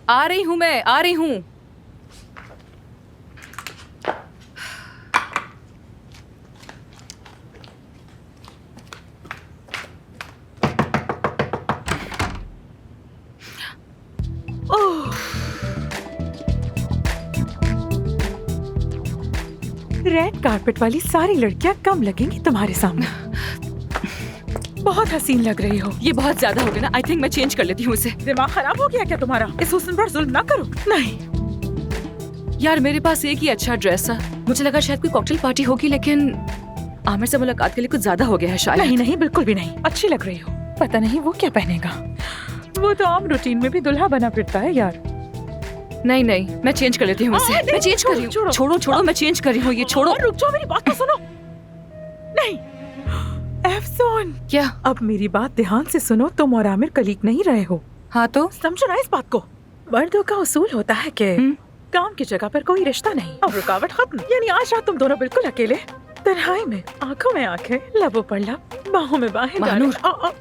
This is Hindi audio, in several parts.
आ रही हूँ, मैं आ रही हूँ। रेड कार्पेट वाली सारी लड़कियां कम लगेंगी तुम्हारे सामने। बहुत हसीन लग रही हो। ये बहुत ज्यादा हो गया ना। आई थिंक मैं चेंज कर लेती हूँ इसे। दिमाग खराब हो गया क्या तुम्हारा? इस हुस्न पर जुल्म ना करो। नहीं यार मेरे पास एक ही अच्छा ड्रेस है। मुझे लगा शायद कोई कॉकटेल पार्टी होगी, लेकिन आमिर से मुलाकात के लिए कुछ ज्यादा हो गया है शायद। नहीं नहीं, बिल्कुल भी नहीं। अच्छी लग रही हो। पता नहीं वो क्या पहनेगा। वो तो आम रूटीन में भी दुल्हा बना फिरता है यार। नहीं नहीं, मैं चेंज कर लेती हूँ इसे। मैं चेंज कर रही हूँ। छोड़ो छोड़ो, मैं चेंज कर रही हूँ। ये छोड़ो। रुक जाओ, मेरी बात तो सुनो। नहीं अफसोन। क्या? अब मेरी बात ध्यान से सुनो। तुम और आमिर कलीग नहीं रहे हो। हाँ तो समझो ना इस बात को। मर्दों का उसूल होता है कि काम की जगह पर कोई रिश्ता नहीं और रुकावट खत्म। यानी आज रात तुम दोनों बिल्कुल अकेले, तन्हाई में, आंखों में आंखें, लबों पर लब, बाहों में बाहें डाले।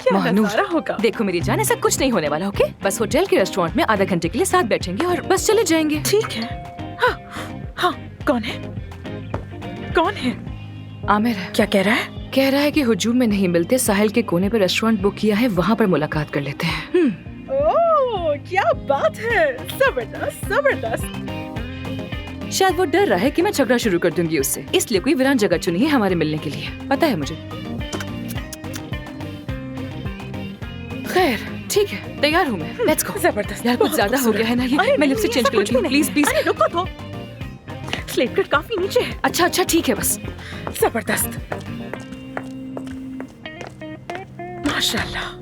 क्या नजारा होगा। देखो मेरी जान, ऐसा कुछ नहीं होने वाला। ओके, बस होटल के रेस्टोरेंट में आधा घंटे के लिए साथ बैठेंगे और बस चले जाएंगे। ठीक है। हाँ हाँ, कौन है? कौन है? आमिर है। क्या कह रहा है? कह रहा है कि हुजूम में नहीं मिलते, साहिल के कोने पर रेस्टोरेंट बुक किया है, वहाँ पर मुलाकात कर लेते हैं। ओह क्या बात है। जबरदस्त जबरदस्त। शायद वो डर रहा है कि मैं झगड़ा शुरू कर दूंगी उससे, इसलिए कोई वीरान जगह चुनी है हमारे मिलने के लिए। पता है मुझे। खैर ठीक है, तैयार हूँ मैं। Let's go. जबरदस्त। यार कुछ ज्यादा हो गया है ना ये। मैं लिपस्टिक चेंज कर लेती हूँ। Please please. अरे रुको तो। स्लेट कट काफी नीचे है। अच्छा अच्छा ठीक है बस। जबरदस्त। माशाल्लाह।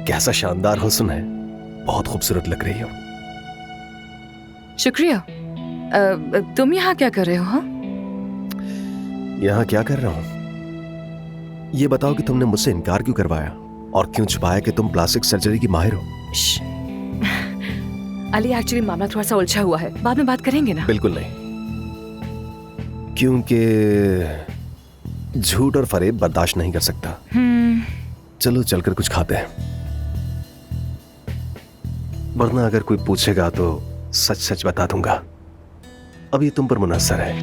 कैसा शानदार हुस्न है। बहुत खूबसूरत लग रही हो। शुक्रिया। तुम यहाँ क्या कर रहे हो? हाँ, यहाँ क्या कर रहा हूँ? ये बताओ कि तुमने मुझसे इनकार क्यों करवाया और क्यों छुपाया कि तुम प्लास्टिक सर्जरी की माहिर हो? अली एक्चुअली मामला थोड़ा सा उलझा हुआ है, बाद में बात करेंगे ना। बिल्कुल नहीं, क्योंकि झूठ और फरेब बर्दाश्त नहीं कर सकता। चलो चलकर कुछ खाते हैं, वरना अगर कोई पूछेगा तो सच सच बता दूंगा। अब ये तुम पर मुनहसर है।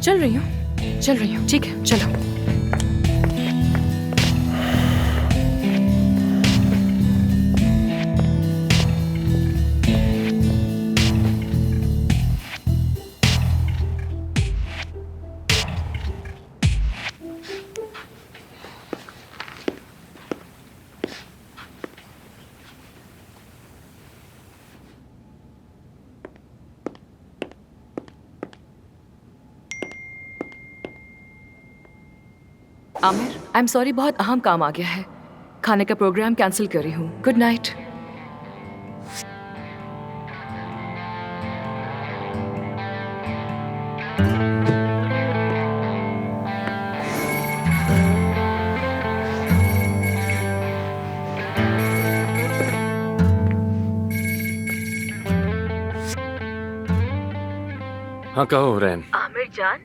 चल रही हूँ। ठीक है चलो। आमिर, आई एम सॉरी, बहुत अहम काम आ गया है। खाने का प्रोग्राम कैंसिल कर रही हूँ। Good night. हाँ कहो रैन। आमिर जान,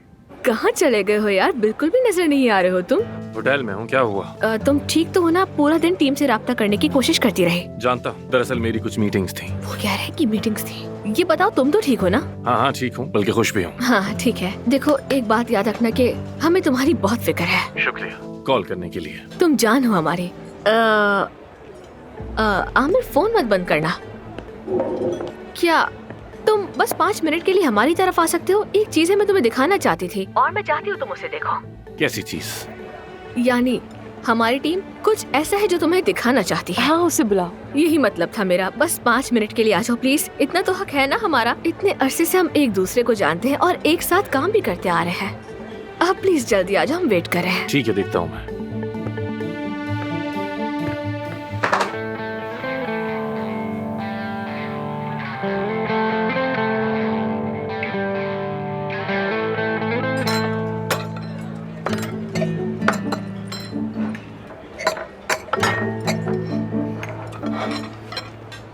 कहाँ चले गए हो यार? बिल्कुल भी नजर नहीं आ रहे हो तुम। होटल में हूँ, क्या हुआ? तुम ठीक तो हो ना? पूरा दिन टीम से राब्ता करने की कोशिश करती रही। जानता हूँ, दरअसल मेरी कुछ मीटिंग्स थी। वो कह रहे हैं कि मीटिंग्स थी। ये बताओ तुम तो ठीक हो ना? हाँ हाँ ठीक हूँ, बल्कि खुश भी हूँ। हाँ ठीक है। देखो एक बात याद रखना कि हमें तुम्हारी बहुत फिक्र है। शुक्रिया कॉल करने के लिए। तुम जान हो हमारी। आमिर फोन मत बंद करना। क्या तुम बस 5 मिनट के लिए हमारी तरफ आ सकते हो? एक चीज है मैं तुम्हें दिखाना चाहती थी और मैं चाहती हूँ तुम उसे देखो। कैसी चीज? यानी हमारी टीम कुछ ऐसा है जो तुम्हें दिखाना चाहती है। हाँ उसे बुलाओ। यही मतलब था मेरा। बस 5 मिनट के लिए आ जाओ प्लीज। इतना तो हक है ना हमारा। इतने अरसे से हम एक दूसरे को जानते हैं और एक साथ काम भी करते आ रहे हैं। अब प्लीज जल्दी आ जाओ, हम वेट कर रहे हैं। ठीक है, देखता हूँ मैं।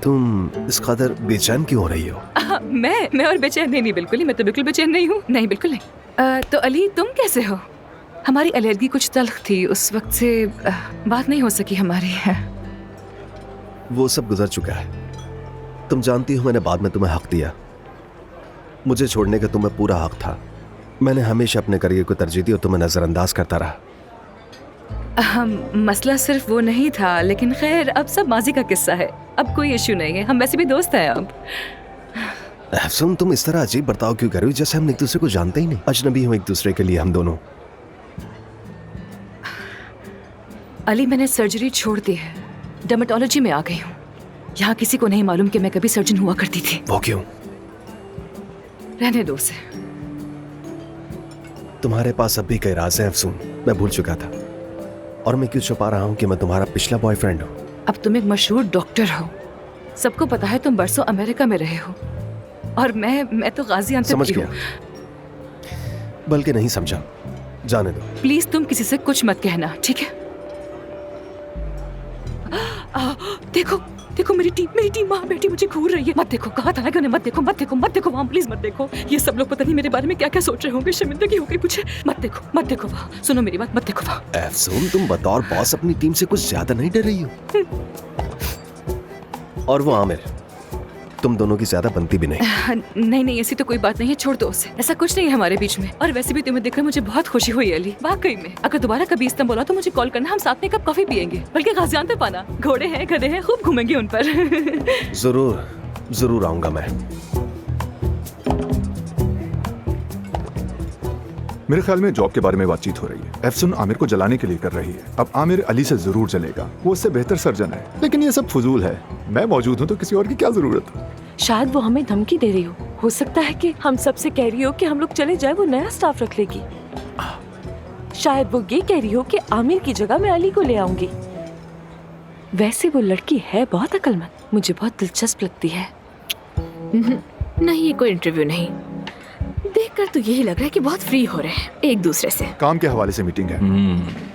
तुम इस कदर बेचैन क्यों हो रही हो? मैं और बेचैन नहीं बिल्कुल ही, मैं तो बिल्कुल बेचैन नहीं हूँ, नहीं बिल्कुल नहीं। तो अली तुम कैसे हो? हमारी एलर्जी कुछ तल्ख थी, उस वक्त से बात नहीं हो सकी हमारी। वो सब गुजर चुका है। तुम जानती हो मैंने बाद में तुम्हें हक दिया, मुझे छोड़ने का तुम्हें पूरा हक था। मैंने हमेशा अपने करियर को तरजीह दी और तुम्हें नजरअंदाज करता रहा। मसला सिर्फ वो नहीं था, लेकिन खैर अब सब माजी का किस्सा है, अब कोई इशू नहीं है, हम वैसे भी दोस्त हैं अब। अफसून तुम इस तरह अजीब बर्ताव क्यों कर रही हो, जैसे हम एक दूसरे को जानते ही नहीं, अजनबी हो एक दूसरे के लिए हम दोनों। अली मैंने सर्जरी छोड़ दी है, डर्मेटोलॉजी में आ गई हूँ। यहाँ किसी को नहीं मालूम कि मैं कभी सर्जन हुआ करती थी। वो क्यों? रहने दो उसे। तुम्हारे पास अब भी कई राज हैं अफसून, मैं भूल चुका था। और मैं क्यों छुपा रहा हूँ कि मैं तुम्हारा पिछला बॉयफ्रेंड हूँ। अब तुम एक मशहूर डॉक्टर हो, सबको पता है तुम बरसों अमेरिका में रहे हो, और मैं तो गाजियाबाद समझ की गया, हूँ। बल्कि नहीं समझा, जाने दो। प्लीज तुम किसी से कुछ मत कहना, ठीक है? देखो देखो मेरी टीम वहाँ बैठी मुझे घूर रही है। मत देखो, कहा था ना कि उन्हें मत देखो, मत देखो, मत देखो वहाँ, प्लीज मत देखो। ये सब लोग पता नहीं मेरे बारे में क्या क्या सोच रहे होंगे, शर्मिंदगी हो गई मुझे। मत देखो वहाँ, सुनो मेरी बात, मत देखो वहाँ। अफसून तुम बतौर बॉस अपनी टीम से कुछ ज्यादा नहीं डर रही हो? और वो आमिर, तुम दोनों की ज्यादा बनती भी नहीं। नहीं ऐसी तो कोई बात नहीं है, छोड़ दो उसे, ऐसा कुछ नहीं है हमारे बीच में। और वैसे भी तुम्हें देखकर मुझे बहुत खुशी हुई अली, वाकई में। अगर दोबारा कभी इस्तांबुल आओ तो मुझे कॉल करना, हम साथ में कप कॉफी पियेंगे, बल्कि गाजियाबाद तक आना, घोड़े हैं गधे हैं, खूब घूमेंगे उन पर। जरूर आऊंगा मैं। मेरे ख्याल में जॉब के बारे में बातचीत हो रही है। अफसून आमिर को जलाने के लिए कर रही है। अब आमिर अली से जरूर जलेगा, वो उससे बेहतर सर्जन है। लेकिन ये सब फजूल है, मैं मौजूद हूँ तो किसी और की क्या जरूरत है। शायद वो हमें धमकी दे रही हो सकता है कि हम सबसे कह रही हो कि हम लोग चले जाए, वो नया स्टाफ रख लेगी। शायद वो ये कह रही हो कि आमिर की जगह मैं अली को ले आऊंगी। वैसे वो लड़की है बहुत अक्लमंद, मुझे बहुत दिलचस्प लगती है। नहीं, ये कोई इंटरव्यू नहीं, देखकर तो यही लग रहा है कि बहुत फ्री हो रहे हैं एक दूसरे से। काम के हवाले से मीटिंग है।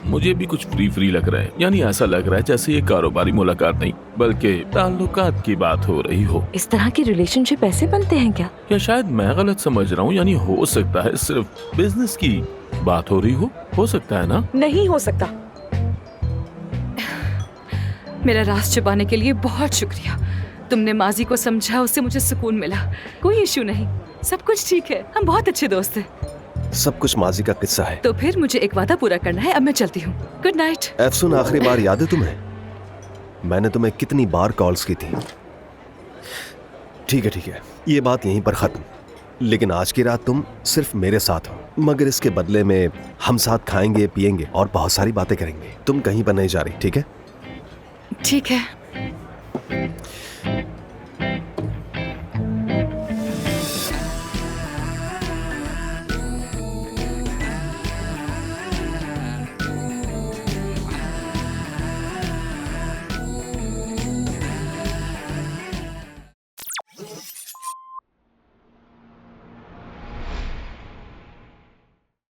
मुझे भी कुछ फ्री लग रहा है, यानी ऐसा लग रहा है जैसे ये कारोबारी मुलाकात नहीं बल्कि ताल्लुकात की बात हो रही हो। इस तरह के रिलेशनशिप ऐसे बनते हैं क्या? या शायद मैं गलत समझ रहा हूँ, यानी हो सकता है सिर्फ बिजनेस की बात हो रही हो सकता है ना? नहीं हो सकता। मेरा राज छुपाने के लिए बहुत शुक्रिया। तुमने माजी को समझा, उससे मुझे सुकून मिला। कोई इशू नहीं, सब कुछ ठीक है, हम बहुत अच्छे दोस्त हैं। सब कुछ माजी का किस्सा है। तो फिर मुझे एक वादा पूरा करना है, अब मैं चलती हूँ। Good night. अफसून, आखिरी बार याद है तुम्हें मैंने तुम्हें कितनी बार कॉल्स की थी? ठीक है, ये बात यहीं पर खत्म। लेकिन आज की रात तुम सिर्फ मेरे साथ हो, मगर इसके बदले में हम साथ खाएंगे, पिएंगे और बहुत सारी बातें करेंगे। तुम कहीं पर नहीं जा रही, ठीक है? ठीक है।